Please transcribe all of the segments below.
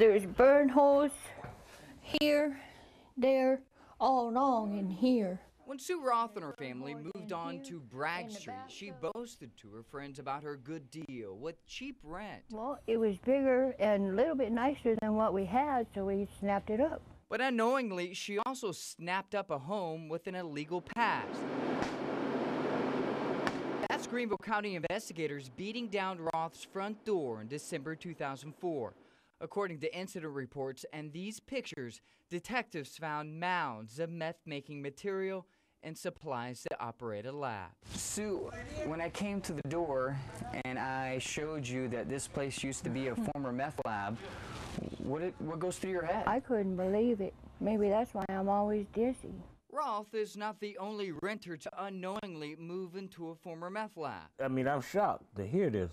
There's burn holes here, there, all along in here. When Sue Roth and her family moved on to Bragg Street, she boasted to her friends about her good deal with cheap rent. Well, it was bigger and a little bit nicer than what we had, so we snapped it up. But unknowingly, she also snapped up a home with an illegal past. That's Greenville County investigators beating down Roth's front door in December 2004. According to incident reports and these pictures, detectives found mounds of meth-making material and supplies to operate a lab. Sue, when I came to the door and I showed you that this place used to be a former meth lab, what goes through your head? I couldn't believe it. Maybe that's why I'm always dizzy. Roth is not the only renter to unknowingly move into a former meth lab. I mean, I'm shocked to hear this.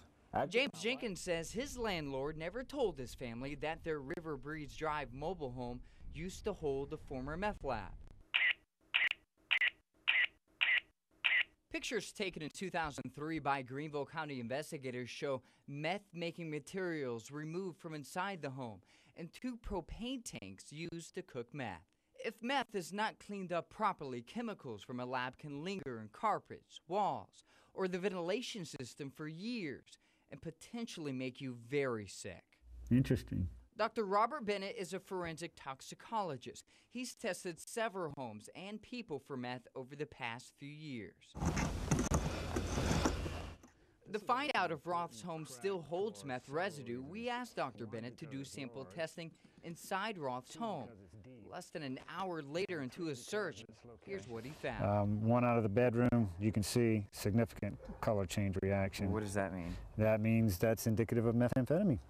James Jenkins says his landlord never told his family that their River Breeze Drive mobile home used to hold the former meth lab. Pictures taken in 2003 by Greenville County investigators show meth-making materials removed from inside the home and 2 propane tanks used to cook meth. If meth is not cleaned up properly, chemicals from a lab can linger in carpets, walls, or the ventilation system for years and potentially make you very sick. Interesting. Dr. Robert Bennett is a forensic toxicologist. He's tested several homes and people for meth over the past few years. To find out if Roth's home still holds meth residue, we asked Dr. Bennett to do sample testing inside Roth's home. Less than an hour later into his search, here's what he found. One out of the bedroom, you can see significant color change reaction. What does that mean? That means that's indicative of methamphetamine.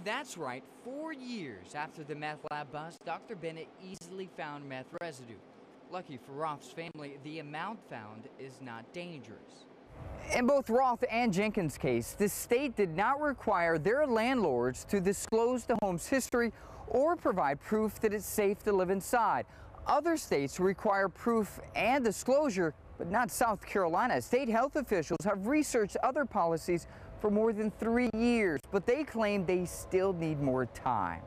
That's right. 4 years after the meth lab bust, Dr. Bennett easily found meth residue. Lucky for Roth's family, the amount found is not dangerous. In both Roth and Jenkins' case, the state did not require their landlords to disclose the home's history or provide proof that it's safe to live inside. Other states require proof and disclosure, but not South Carolina. State health officials have researched other policies for more than 3 years, but they claim they still need more time.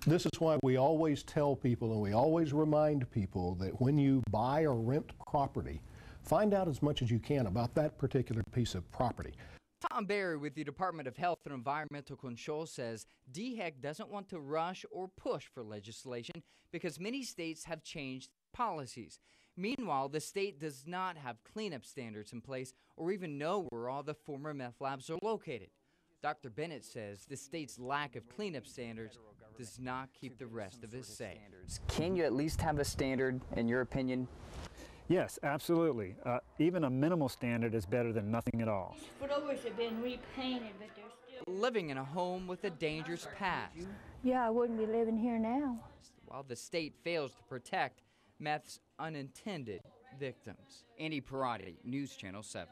This is why we always tell people and we always remind people that when you buy or rent property, find out as much as you can about that particular piece of property. Tom Berry with the Department of Health and Environmental Control says DHEC doesn't want to rush or push for legislation because many states have changed policies. Meanwhile, the state does not have cleanup standards in place or even know where all the former meth labs are located. Dr. Bennett says the state's lack of cleanup standards does not keep the rest of us safe. Can you at least have a standard, in your opinion? Yes, absolutely. Even a minimal standard is better than nothing at all. These floors have been repainted, but they're still... Living in a home with a dangerous past. Yeah, I wouldn't be living here now. While the state fails to protect meth's unintended victims. Andy Parati, News Channel 7.